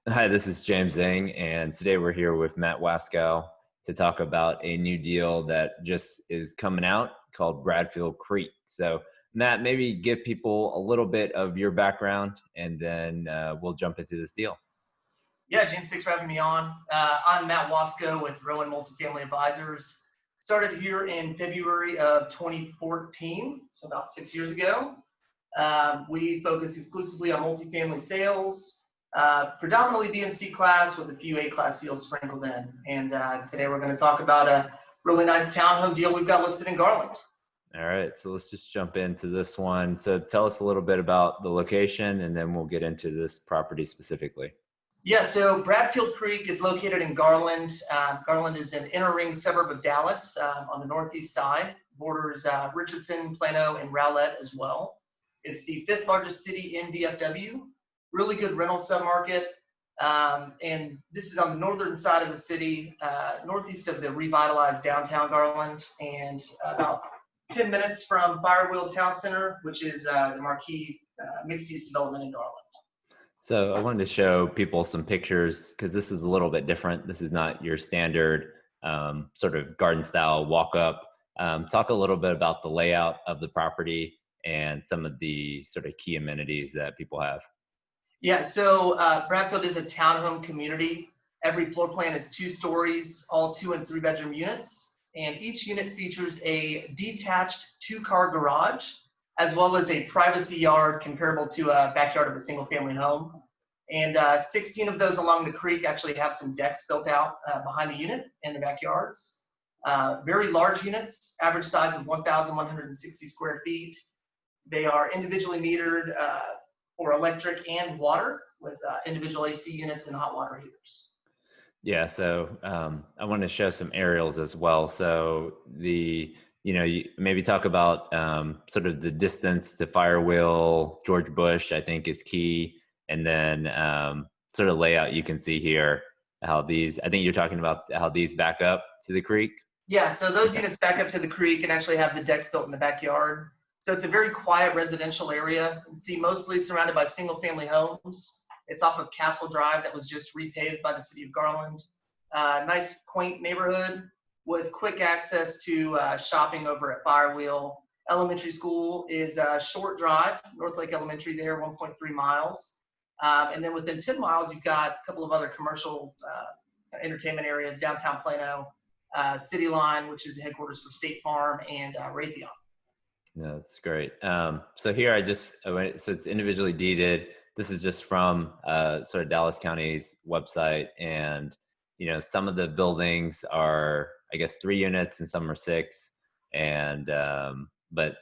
Hi, this is James Zhang, and today we're here with Matt Waskow to talk about a new deal that just is coming out called Bradfield Creek. So, Matt, maybe give people a little bit of your background, and then we'll jump into this deal. Yeah, James, thanks for having me on. I'm Matt Waskow with Rowan Multifamily Advisors. Started here in February of 2014, so about 6 years ago. We focus exclusively on multifamily sales, predominantly B and C class with a few A class deals sprinkled in. And today we're going to talk about a really nice townhome deal we've got listed in Garland. All right, so let's just jump into this one. So, tell us a little bit about the location, and then we'll get into this property specifically. Yeah, so Bradfield Creek is located in Garland. Garland is an inner ring suburb of Dallas on the northeast side, borders Richardson, Plano, and Rowlett as well. It's the fifth largest city in DFW, really good rental submarket. And this is on the northern side of the city, northeast of the revitalized downtown Garland, and about 10 minutes from Firewheel Town Center, which is the marquee mixed-use development in Garland. So I wanted to show people some pictures because this is a little bit different. This is not your standard sort of garden style walk up. Talk a little bit about the layout of the property and some of the sort of key amenities that people have. Yeah, so Bradfield is a townhome community. Every floor plan is 2 stories, all 2 and 3 bedroom units. And each unit features a detached 2-car garage, as well as a privacy yard comparable to a backyard of a single family home. And 16 of those along the creek actually have some decks built out behind the unit in the backyards. Very large units, average size of 1,160 square feet. They are individually metered for electric and water with individual AC units and hot water heaters. Yeah, so I want to show some aerials as well. So you maybe talk about sort of the distance to Firewheel, George Bush, I think is key. And then sort of layout you can see here, how these, I think you're talking about how these back up to the creek. Yeah, so those units back up to the creek and actually have the decks built in the backyard. So it's a very quiet residential area. You can see mostly surrounded by single family homes. It's off of Castle Drive that was just repaved by the city of Garland. Nice quaint neighborhood with quick access to shopping over at Firewheel. Elementary school is a short drive, North Lake Elementary there, 1.3 miles. And then within 10 miles, you've got a couple of other commercial entertainment areas, downtown Plano, City Line, which is the headquarters for State Farm, and Raytheon. No, that's great. So here so it's individually deeded. This is just from sort of Dallas County's website. And, some of the buildings are, I guess, 3 units and some are 6. And, but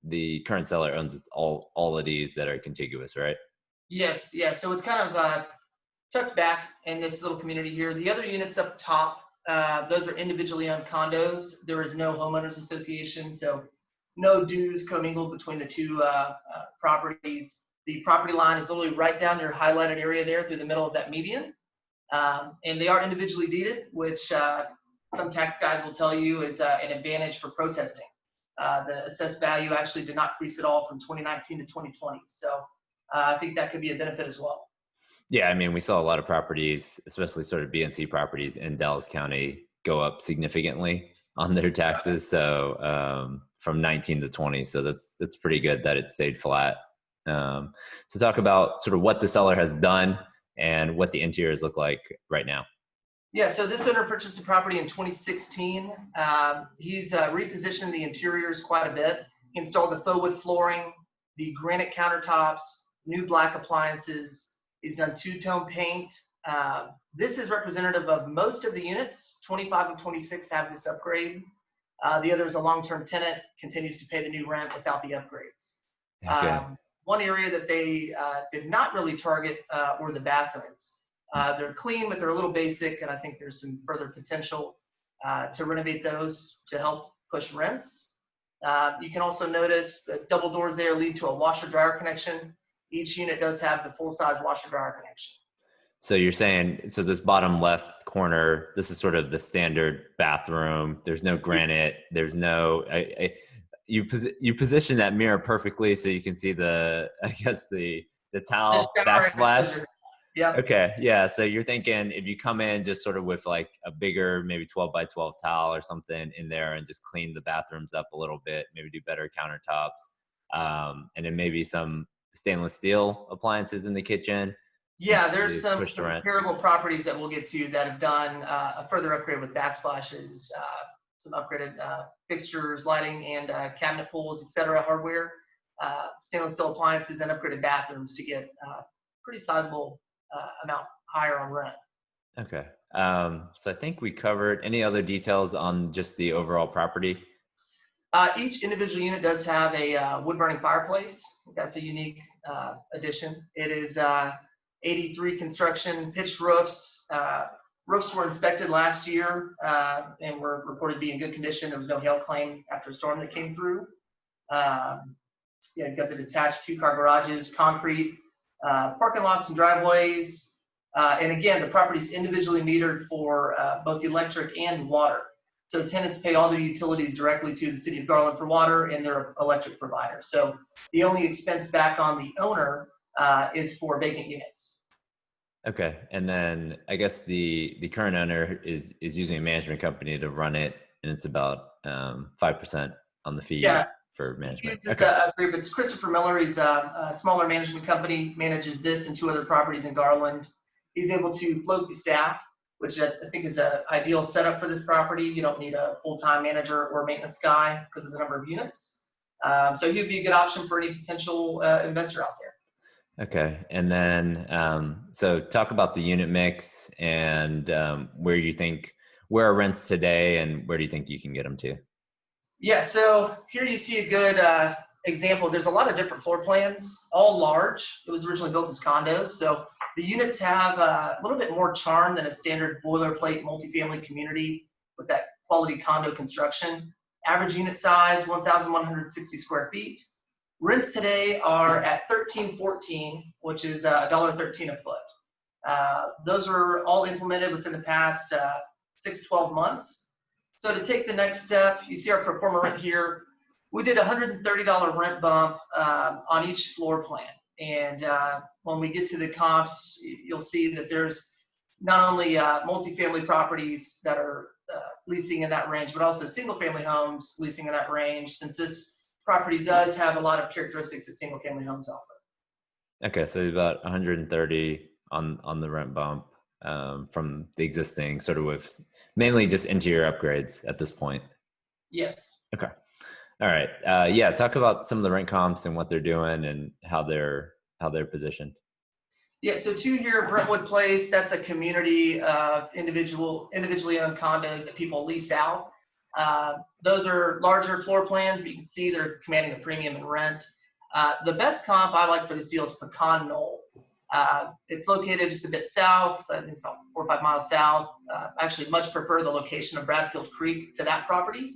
the current seller owns all of these that are contiguous, right? Yes, yeah. So it's kind of tucked back in this little community here. The other units up top, those are individually owned condos. There is no homeowners association, so no dues commingled between the 2 properties. The property line is literally right down your highlighted area there through the middle of that median. And they are individually deeded, which some tax guys will tell you is an advantage for protesting. The assessed value actually did not increase at all from 2019 to 2020. So I think that could be a benefit as well. Yeah, I mean, we saw a lot of properties, especially sort of BNC properties in Dallas County, go up significantly on their taxes. So from 19 to 20. So that's pretty good that it stayed flat. So talk about sort of what the seller has done and what the interiors look like right now. Yeah, so this owner purchased the property in 2016. He's repositioned the interiors quite a bit. He installed the faux wood flooring, the granite countertops, new black appliances. He's done 2-tone paint. This is representative of most of the units. 25 of 26 have this upgrade. The other is a long-term tenant, continues to pay the new rent without the upgrades. Okay. One area that they did not really target were the bathrooms. They're clean, but they're a little basic, and I think there's some further potential to renovate those to help push rents. You can also notice the double doors there lead to a washer-dryer connection. Each unit does have the full-size washer-dryer connection. So you're saying, so this bottom left corner, this is sort of the standard bathroom. There's no granite. There's no, you position that mirror perfectly so you can see the towel backsplash. Yeah. Okay. Yeah. So you're thinking if you come in just sort of with like a bigger, maybe 12 by 12 tile or something in there and just clean the bathrooms up a little bit, maybe do better countertops, and then maybe some stainless steel appliances in the kitchen and Yeah, there's you some push the rent. comparable properties that we'll get to that have done a further upgrade with backsplashes, some upgraded fixtures, lighting, and cabinet pulls, etc., hardware, stainless steel appliances, and upgraded bathrooms to get pretty sizable amount higher on rent. Okay. So I think we covered any other details on just the overall property. Each individual unit does have a wood-burning fireplace. That's a unique addition. It is 83 construction, pitched roofs. Roofs were inspected last year and were reported to be in good condition. There was no hail claim after a storm that came through. Yeah, you've got the detached two-car garages, concrete, parking lots and driveways. And again, the property is individually metered for both electric and water. So tenants pay all their utilities directly to the city of Garland for water and their electric provider. So the only expense back on the owner is for vacant units. Okay. And then I guess the current owner is using a management company to run it, and it's about 5% on the fee Yeah, for he management. uses Okay. a group. It's Christopher Miller. He's a smaller management company, manages this and two other properties in Garland. He's able to float the staff, which I think is an ideal setup for this property. You don't need a full-time manager or maintenance guy because of the number of units. So he'd be a good option for any potential investor out there. Okay. And then, so talk about the unit mix and where are rents today and where do you think you can get them to? Yeah, so here you see a good example. There's a lot of different floor plans, all large. It was originally built as condos. So the units have a little bit more charm than a standard boilerplate multifamily community with that quality condo construction. Average unit size, 1,160 square feet. Rents today are at $13.14, which is $1.13 a foot. Those are all implemented within the past 6-12 months. So to take the next step, you see our pro forma rent here. We did a $130 rent bump on each floor plan. And when we get to the comps, you'll see that there's not only multifamily properties that are leasing in that range, but also single family homes leasing in that range, since this property does have a lot of characteristics that single family homes offer. Okay. So about 130 on the rent bump, from the existing sort of with mainly just interior upgrades at this point. Yes. Okay. All right. Yeah. Talk about some of the rent comps and what they're doing and how they're positioned. Yeah, so two here at Brentwood Place, that's a community of individually owned condos that people lease out. Those are larger floor plans, but you can see they're commanding a premium in rent. The best comp I like for this deal is Pecan Knoll. It's located just a bit south. I think it's about 4 or 5 miles south. I actually much prefer the location of Bradfield Creek to that property.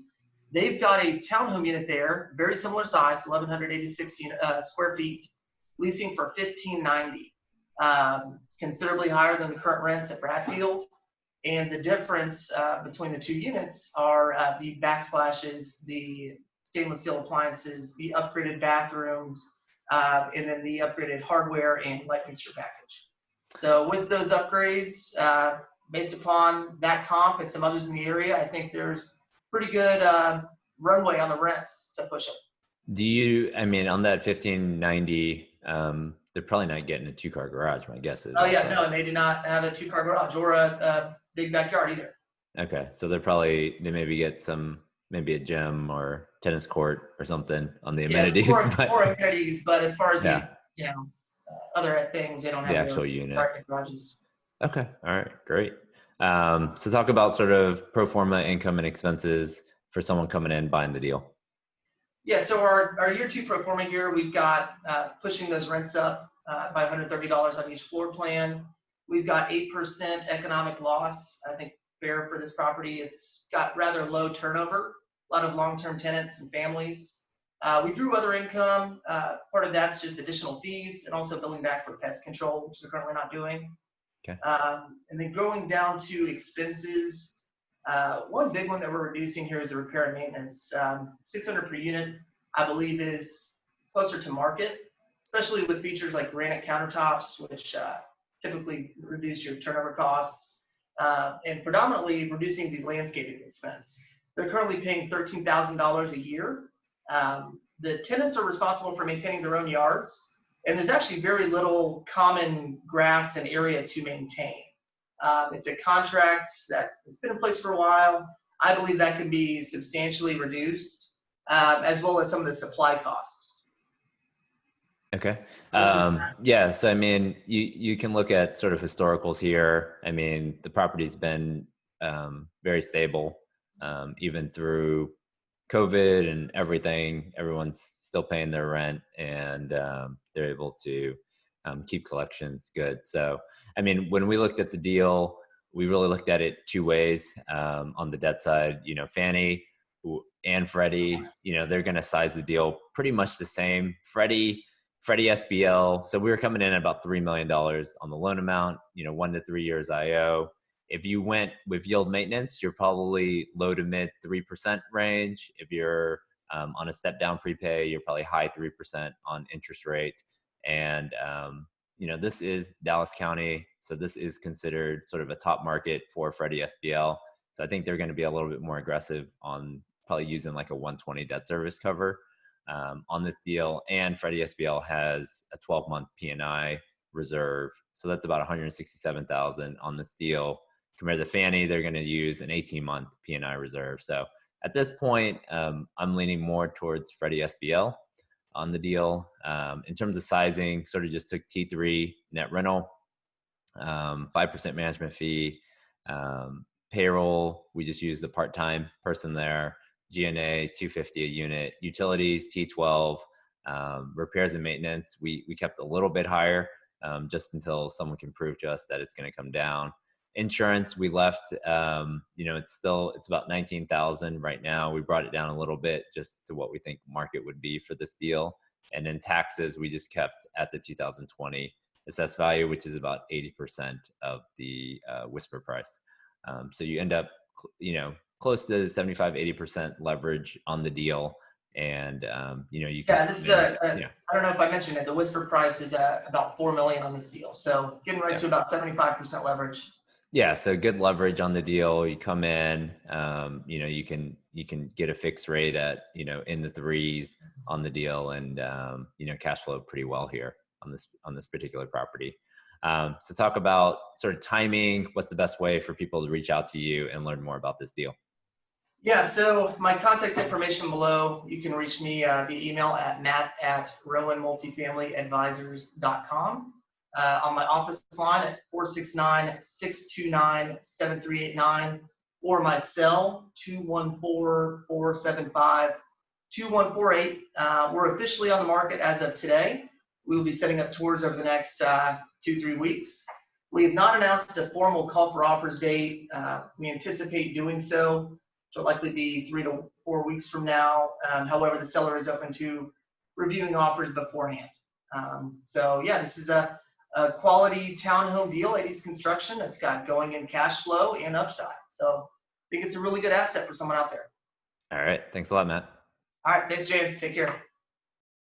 They've got a townhome unit there, very similar size, 1,186 square feet, leasing for $1,590. It's considerably higher than the current rents at Bradfield. And the difference between the two units are the backsplashes, the stainless steel appliances, the upgraded bathrooms, and then the upgraded hardware and light fixture package. So with those upgrades, based upon that comp and some others in the area, I think there's pretty good runway on the rents to push it. I mean, on that 1590, they're probably not getting a 2-car garage, my guess is. Oh yeah, Also. no, and they do not have a 2-car garage or a big backyard either. Okay. So they maybe get maybe a gym or tennis court or something on the amenities. Yeah, more amenities, but as far as yeah, other things, they don't have the their actual unit. private garages. Okay. All right. Great. So talk about sort of pro forma income and expenses for someone coming in buying the deal. Yeah, so our year 2 pro forma here, we've got pushing those rents up by $130 on each floor plan. We've got 8% economic loss. I think fair for this property. It's got rather low turnover, a lot of long-term tenants and families. We grew other income. Part of that's just additional fees and also billing back for pest control, which we're currently not doing. Okay. And then going down to expenses, one big one that we're reducing here is the repair and maintenance. $600 per unit, I believe, is closer to market, especially with features like granite countertops, which typically reduce your turnover costs, and predominantly reducing the landscaping expense. They're currently paying $13,000 a year. The tenants are responsible for maintaining their own yards, and there's actually very little common grass and area to maintain. It's a contract that has been in place for a while. I believe that can be substantially reduced, as well as some of the supply costs. Okay. Yeah. So, I mean, you can look at sort of historicals here. I mean, the property's been very stable, even through COVID and everything. Everyone's still paying their rent, and they're able to keep collections good. So, I mean, when we looked at the deal, we really looked at it two ways. On the debt side, Fannie and Freddie, they're going to size the deal pretty much the same. Freddie SBL. So we were coming in at about $3 million on the loan amount, 1 to 3 years IO. If you went with yield maintenance, you're probably low to mid 3% range. If you're on a step down prepay, you're probably high 3% on interest rate. And, this is Dallas County. So this is considered sort of a top market for Freddie SBL. So I think they're going to be a little bit more aggressive on probably using like a 120 debt service cover on this deal. And Freddie SBL has a 12-month P&I reserve. So that's about $167,000 on this deal. Compared to Fannie, they're going to use an 18-month P&I reserve. So at this point, I'm leaning more towards Freddie SBL on the deal. In terms of sizing, sort of just took T3 net rental, 5% management fee, payroll. We just used the part-time person there. G&A $250 a unit, utilities T12, repairs and maintenance. We kept a little bit higher just until someone can prove to us that it's going to come down. Insurance we left, it's about $19,000 right now. We brought it down a little bit just to what we think market would be for this deal. And then taxes we just kept at the 2020 assessed value, which is about 80% of the whisper price. So you end up, close to 75-80% leverage on the deal. And, you can. Yeah, this is I don't know if I mentioned it. The whisper price is about $4 million on this deal. So getting right to about 75% leverage. Yeah. So good leverage on the deal. You come in, you can get a fixed rate at, in the threes on the deal, and, cash flow pretty well here on this particular property. So talk about sort of timing. What's the best way for people to reach out to you and learn more about this deal? Yeah, so my contact information below. You can reach me via email at matt@rowanmultifamilyadvisors.com. On my office line at 469-629-7389, or my cell 214-475-2148. We're officially on the market as of today. We will be setting up tours over the next 2-3 weeks. We have not announced a formal call for offers date. We anticipate doing so, which will likely be 3 to 4 weeks from now. However, the seller is open to reviewing offers beforehand. This is a quality townhome deal, 80s construction. It's got going in cash flow and upside. So I think it's a really good asset for someone out there. All right. Thanks a lot, Matt. All right. Thanks, James. Take care.